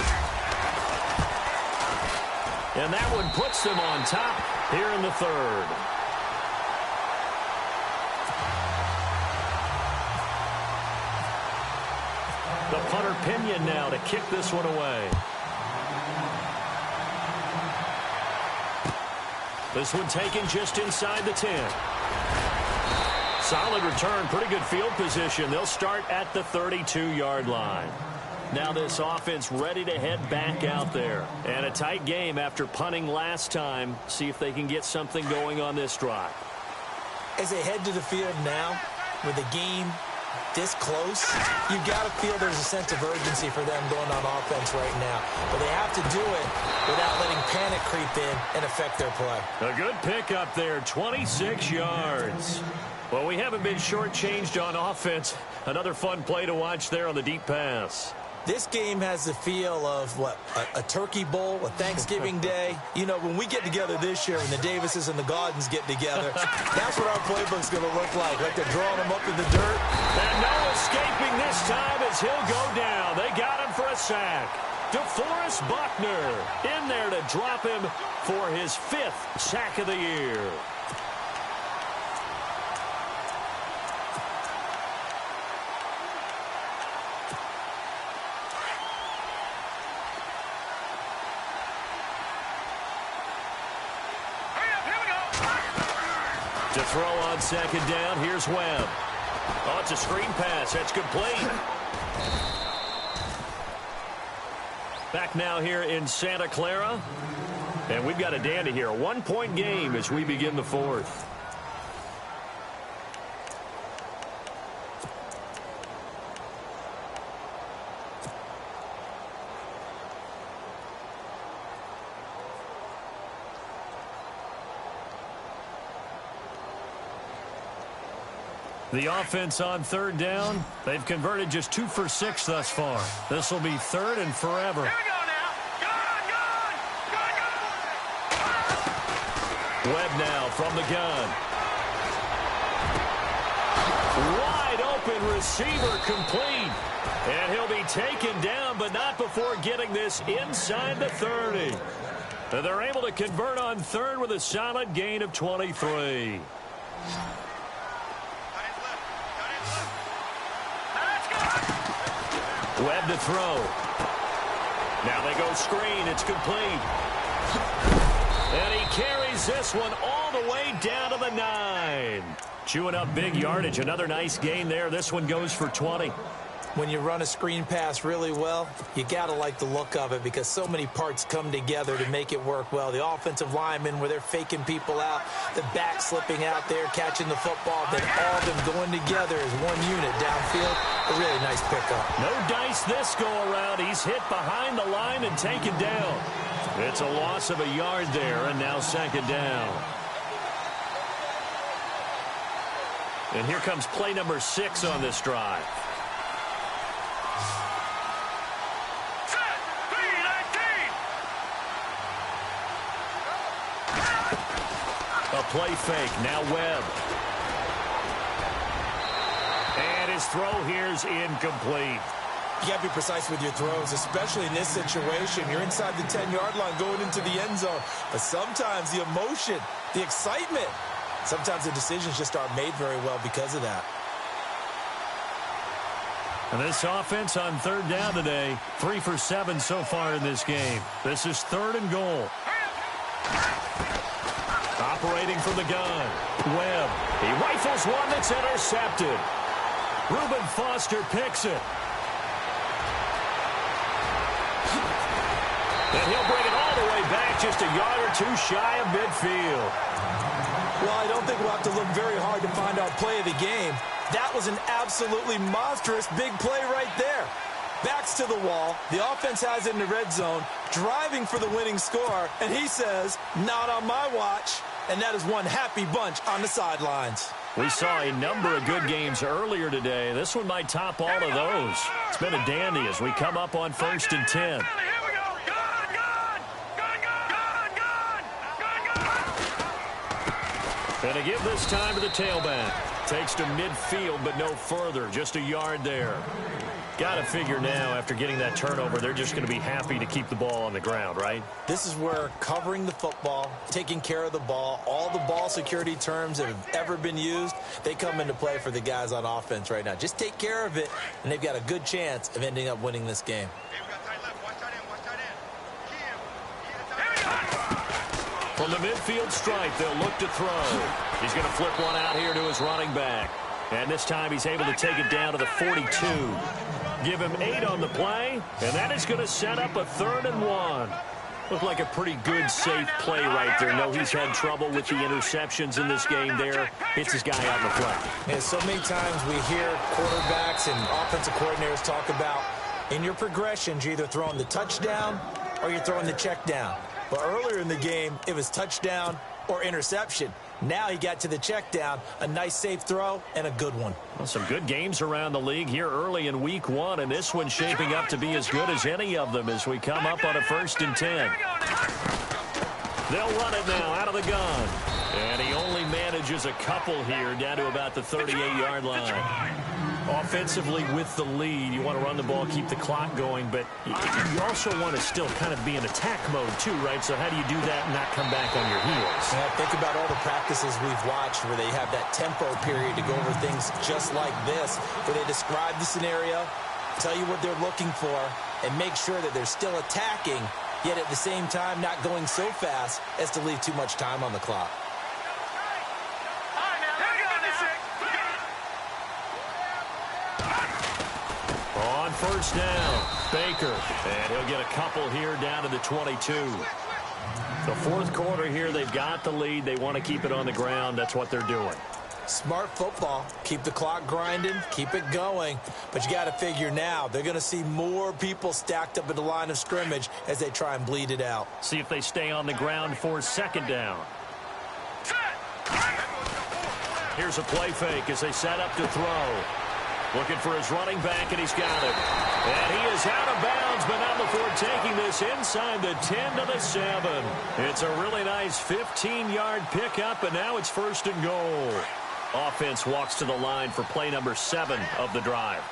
And that one puts them on top here in the third. The punter Pinion now to kick this one away. This one taken just inside the 10. Solid return, pretty good field position. They'll start at the 32-yard line. Now this offense ready to head back out there. And a tight game after punting last time. See if they can get something going on this drive. As they head to the field now, with the game this close, you got to feel there's a sense of urgency for them going on offense right now. But they have to do it without letting panic creep in and affect their play. A good pickup there, 26 yards. Well, we haven't been shortchanged on offense. Another fun play to watch there on the deep pass. This game has the feel of, what, a turkey bowl, a Thanksgiving day. You know, when we get together this year, when the Davises and the Gaudens get together, that's what our playbook's going to look like they're drawing them up in the dirt. And no escaping this time as he'll go down. They got him for a sack. DeForest Buckner in there to drop him for his 5th sack of the year. To throw on second down, here's Webb. Oh, it's a screen pass. That's complete. Back now here in Santa Clara. And we've got a dandy here. A 1-point game as we begin the fourth. The offense on third down. They've converted just 2 for 6 thus far. This will be third and forever. Here we go now. Gun. Webb now from the gun. Wide open receiver complete. And he'll be taken down, but not before getting this inside the 30. And they're able to convert on third with a solid gain of 23. Webb to throw. Now they go screen. It's complete. And he carries this one all the way down to the 9. Chewing up big yardage. Another nice gain there. This one goes for 20. When you run a screen pass really well, you got to like the look of it because so many parts come together to make it work well. The offensive linemen, where they're faking people out, the back slipping out there, catching the football, then all of them going together as one unit downfield. A really nice pickup. No dice this go-around. He's hit behind the line and taken down. It's a loss of a yard there, and now second down. And here comes play number 6 on this drive. A play fake. Now Webb. And his throw here's incomplete. You got to be precise with your throws, especially in this situation. You're inside the 10-yard line going into the end zone. But sometimes the emotion, the excitement, sometimes the decisions just aren't made very well because of that. And this offense on third down today, 3 for 7 so far in this game. This is third and goal. Operating from the gun. Webb. He rifles one that's intercepted. Reuben Foster picks it. And he'll bring it all the way back, just a yard or 2 shy of midfield. Well, I don't think we'll have to look very hard to find our play of the game. That was an absolutely monstrous big play right there. Backs to the wall. The offense has it in the red zone, driving for the winning score, and he says, not on my watch. And that is one happy bunch on the sidelines. We saw a number of good games earlier today. This one might top all of those. It's been a dandy as we come up on 1st and 10. And to give this time to the tailback. Takes to midfield, but no further. Just a yard there. Got to figure now, after getting that turnover, they're just going to be happy to keep the ball on the ground, right? This is where covering the football, taking care of the ball, all the ball security terms that have ever been used, they come into play for the guys on offense right now. Just take care of it, and they've got a good chance of ending up winning this game. From the midfield stripe, they'll look to throw. He's going to flip one out here to his running back. And this time he's able to take it down to the 42. Give him 8 on the play, and that is going to set up a 3rd and 1. Looked like a pretty good, safe play right there. No, he's had trouble with the interceptions in this game there. Hits his guy out in the flat. And so many times we hear quarterbacks and offensive coordinators talk about in your progressions, you're either throwing the touchdown or you're throwing the check down. But earlier in the game, it was touchdown or interception. Now he got to the check down, a nice safe throw, and a good one. Well, some good games around the league here early in week 1, and this one's shaping up to be as good as any of them as we come up on a 1st and 10. They'll run it now out of the gun. And he only manages a couple here down to about the 38-yard line. Offensively with the lead, you want to run the ball, keep the clock going, but you also want to still kind of be in attack mode too, right? So how do you do that and not come back on your heels? Yeah, think about all the practices we've watched where they have that tempo period to go over things just like this, where they describe the scenario, tell you what they're looking for, and make sure that they're still attacking, yet at the same time not going so fast as to leave too much time on the clock. on first down. Baker, and he'll get a couple here down to the 22. The fourth quarter here, they've got the lead. They want to keep it on the ground. That's what they're doing. Smart football. Keep the clock grinding. Keep it going. But you got to figure now, they're going to see more people stacked up at the line of scrimmage as they try and bleed it out. See if they stay on the ground for second down. Here's a play fake as they set up to throw. Looking for his running back, and he's got it. And he is out of bounds, but not before taking this inside the 10 to the 7. It's a really nice 15-yard pickup, and now it's first and goal. Offense walks to the line for play number 7 of the drive.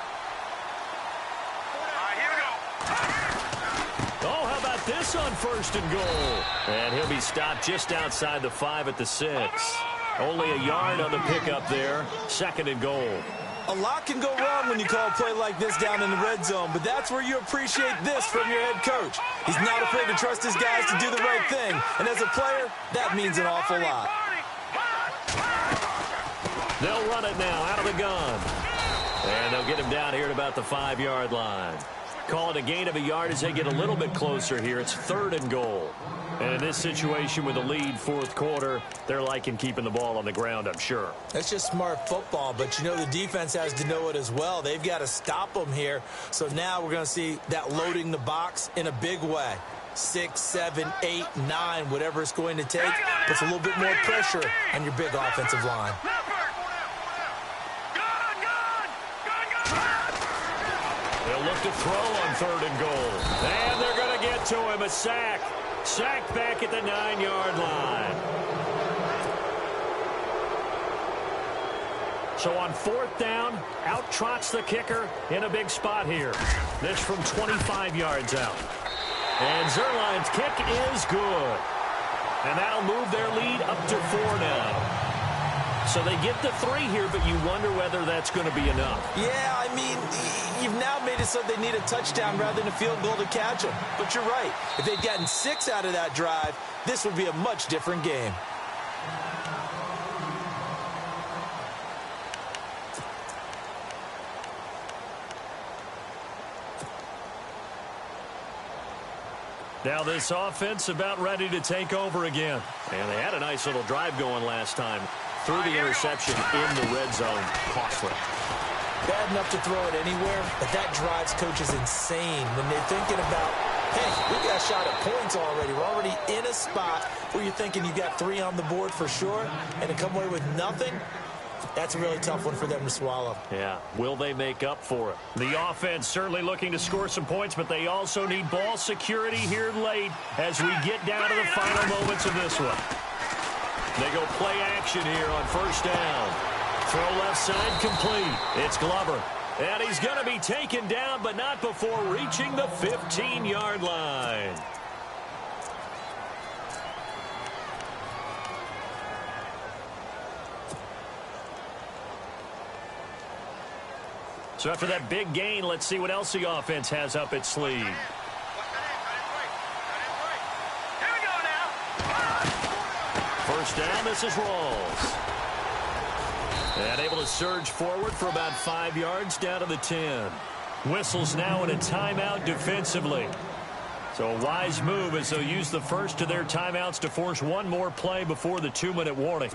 Oh, how about this on first and goal? And he'll be stopped just outside the 5 at the 6. Only a yard on the pickup there. Second and goal. A lot can go wrong when you call a play like this down in the red zone, but that's where you appreciate this from your head coach. He's not afraid to trust his guys to do the right thing, and as a player, that means an awful lot. They'll run it now out of the gun. And they'll get him down here at about the 5-yard line. Call it a gain of a yard as they get a little bit closer here. It's third and goal. And in this situation with a lead fourth quarter, they're liking keeping the ball on the ground, I'm sure. That's just smart football, but you know the defense has to know it as well. They've got to stop them here. So now we're going to see that loading the box in a big way. 6, 7, 8, 9, whatever it's going to take, puts a little bit more pressure on your big offensive line. They'll look to throw on third and goal. And they're going to get to him. A sack. Sacked back at the 9-yard line. So on fourth down, out trots the kicker in a big spot here. This from 25 yards out. And Zerline's kick is good. And that'll move their lead up to 4 now. So they get to 3 here, but you wonder whether that's going to be enough. Yeah, I mean, you've now made it so they need a touchdown rather than a field goal to catch them. But you're right. If they'd gotten 6 out of that drive, this would be a much different game. Now this offense about ready to take over again. And they had a nice little drive going last time. Through the interception in the red zone. Costly. Bad enough to throw it anywhere, but that drives coaches insane when they're thinking about, hey, we got a shot at points already. We're already in a spot where you're thinking you got 3 on the board for sure, and to come away with nothing, that's a really tough one for them to swallow. Yeah. Will they make up for it? The offense certainly looking to score some points, but they also need ball security here late as we get down to the final moments of this one. They go play action here on first down. Throw left side complete. It's Glover. And he's going to be taken down, but not before reaching the 15-yard line. So after that big gain, let's see what else the offense has up its sleeve. First down, this is Rawls. And able to surge forward for about 5 yards down to the 10. Whistles now in a timeout defensively. So a wise move as they'll use the first of their timeouts to force one more play before the 2-minute warning.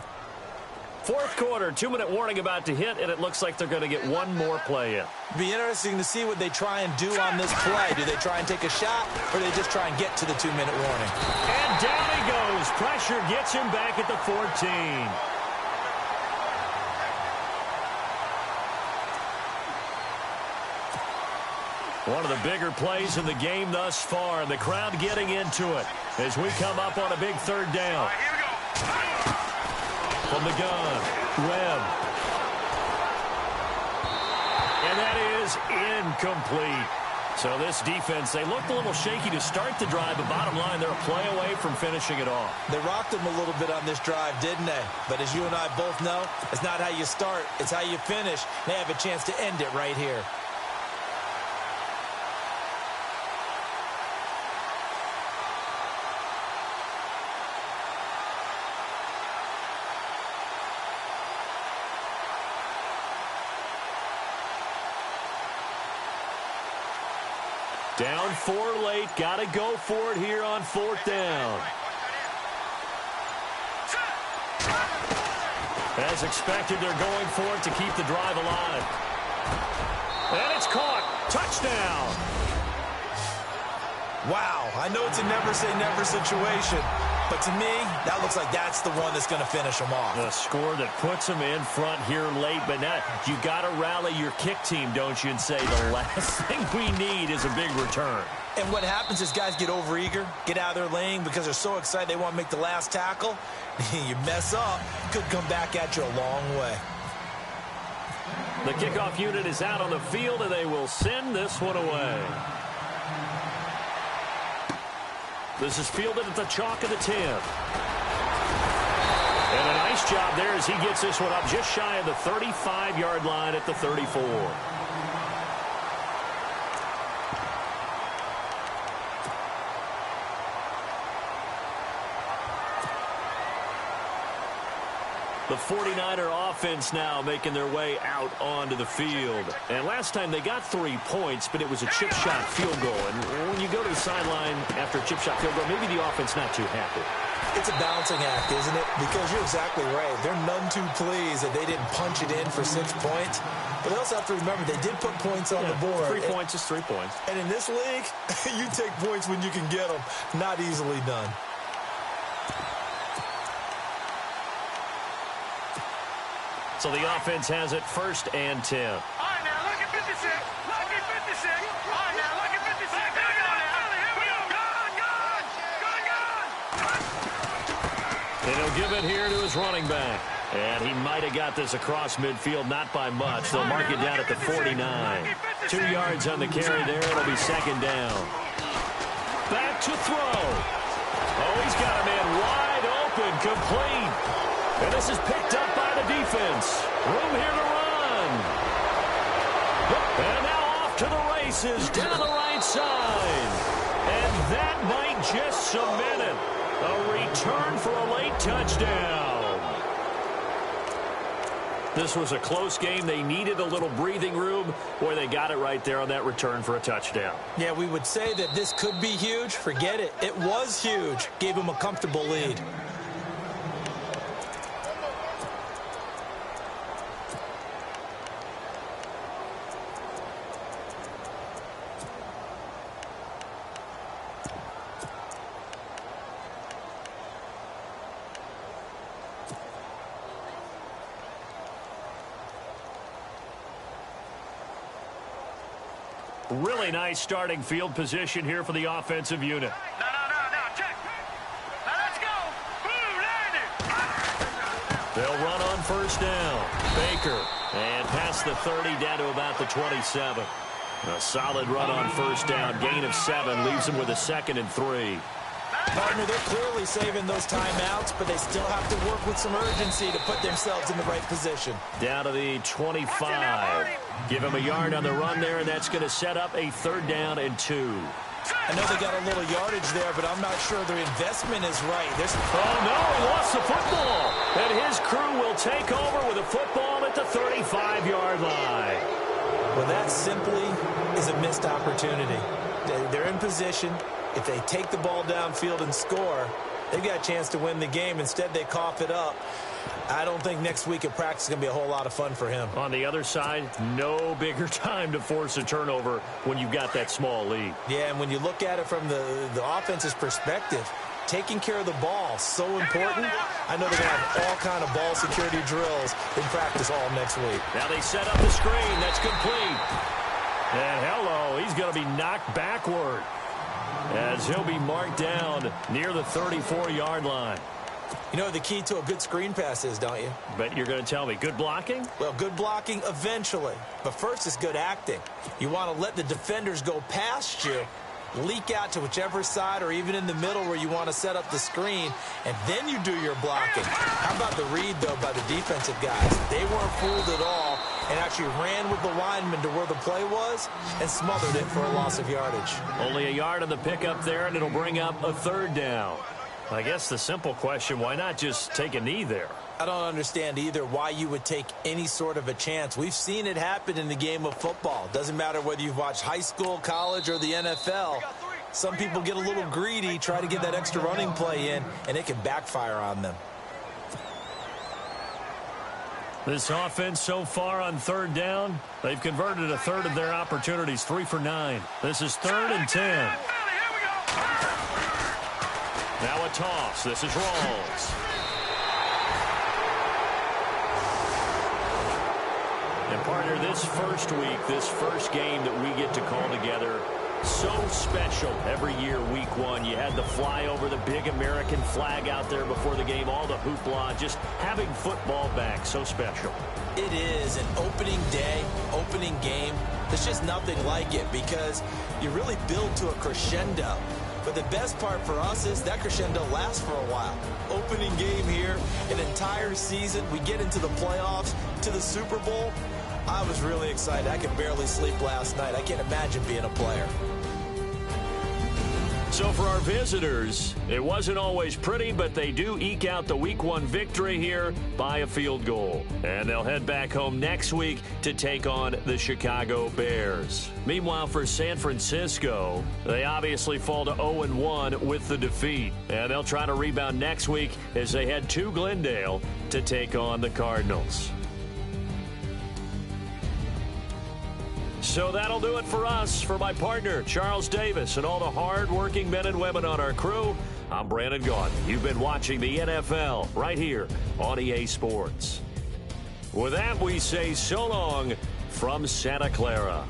Fourth quarter, 2-minute warning about to hit, and it looks like they're going to get one more play in. Be interesting to see what they try and do on this play. Do they try and take a shot, or do they just try and get to the 2-minute warning? And down he goes. Pressure gets him back at the 14. One of the bigger plays in the game thus far, and the crowd getting into it as we come up on a big third down. From the gun, Webb. And that is incomplete. So this defense, they looked a little shaky to start the drive, but bottom line, they're a play away from finishing it off. They rocked them a little bit on this drive, didn't they? But as you and I both know, it's not how you start, it's how you finish. They have a chance to end it right here. Down 4 late. Got to go for it here on 4th down. As expected, they're going for it to keep the drive alive. And it's caught. Touchdown. Wow, I know it's a never-say-never situation, but to me, that looks like that's the one that's going to finish them off. The score that puts them in front here late, but now you got to rally your kick team, don't you, and say the last thing we need is a big return. And what happens is guys get overeager, get out of their lane because they're so excited they want to make the last tackle. You mess up, could come back at you a long way. The kickoff unit is out on the field, and they will send this one away. This is fielded at the chalk of the 10. And a nice job there as he gets this one up just shy of the 35-yard line at the 34. The 49er offense now making their way out onto the field. And last time they got 3 points, but it was a chip shot field goal. And when you go to the sideline after a chip shot field goal, maybe the offense not too happy. It's a balancing act, isn't it? Because you're exactly right. They're none too pleased that they didn't punch it in for 6 points. But they also have to remember they did put points on the board. 3 points is 3 points. And in this league, you take points when you can get them. Not easily done. So the offense has it 1st and 10. All right, now, look at 56. Look at 56. All right, now, look at 56. Here we go. Good. And he'll give it here to his running back. And he might have got this across midfield, not by much. They'll mark it down at the 49. 2 yards on the carry there. It'll be 2nd down. Back to throw. Oh, he's got a man wide open, complete. And this is picked up by the defense. Room here to run. And now off to the races down the right side. And that might just cement it. A return for a late touchdown. This was a close game. They needed a little breathing room. Boy, they got it right there on that return for a touchdown. Yeah, we would say that this could be huge. Forget it. It was huge. Gave him a comfortable lead. Really nice starting field position here for the offensive unit. No, check. Now let's go. Boom, landed. They'll run on 1st down. Baker. And past the 30 down to about the 27. A solid run on 1st down. Gain of 7 leaves them with a 2nd and 3. Partner, they're clearly saving those timeouts, but they still have to work with some urgency to put themselves in the right position. Down to the 25. Give him a yard on the run there, and that's going to set up a 3rd down and 2. I know they got a little yardage there, but I'm not sure their investment is right. Oh, no, he lost the football. And his crew will take over with a football at the 35-yard line. Well, that simply is a missed opportunity. They're in position. If they take the ball downfield and score, they've got a chance to win the game. Instead, they cough it up. I don't think next week at practice is going to be a whole lot of fun for him. On the other side, no bigger time to force a turnover when you've got that small lead. Yeah, and when you look at it from the offense's perspective, taking care of the ball, so important. I know they're going to have all kind of ball security drills in practice all next week. Now they set up the screen. That's complete. And hello, he's going to be knocked backward as he'll be marked down near the 34-yard line. You know what the key to a good screen pass is, don't you? Bet you're going to tell me. Good blocking? Well, good blocking eventually. But first is good acting. You want to let the defenders go past you, leak out to whichever side or even in the middle where you want to set up the screen, and then you do your blocking. How about the read, though, by the defensive guys? They weren't fooled at all and actually ran with the lineman to where the play was and smothered it for a loss of yardage. Only a yard on the pickup there, and it'll bring up a 3rd down. I guess the simple question, why not just take a knee there? I don't understand either why you would take any sort of a chance. We've seen it happen in the game of football. Doesn't matter whether you've watched high school, college, or the NFL. Some people get a little greedy, try to get that extra running play in, and it can backfire on them. This offense so far on third down, they've converted a third of their opportunities, 3 for 9. This is 3rd and 10. Now a toss. This is Rawls. And partner, this first week, this first game that we get to call together, so special every year, week 1. You had the flyover, the big American flag out there before the game, all the hoopla, just having football back, so special. It is an opening day, opening game. There's just nothing like it because you really build to a crescendo. But the best part for us is that crescendo lasts for a while. Opening game here, an entire season. We get into the playoffs, to the Super Bowl. I was really excited. I could barely sleep last night. I can't imagine being a player. So for our visitors, it wasn't always pretty, but they do eke out the week 1 victory here by a field goal. And they'll head back home next week to take on the Chicago Bears. Meanwhile, for San Francisco, they obviously fall to 0-1 with the defeat. And they'll try to rebound next week as they head to Glendale to take on the Cardinals. So that'll do it for us. For my partner, Charles Davis, and all the hard-working men and women on our crew, I'm Brandon Gaudin. You've been watching the NFL right here on EA Sports. With that, we say so long from Santa Clara.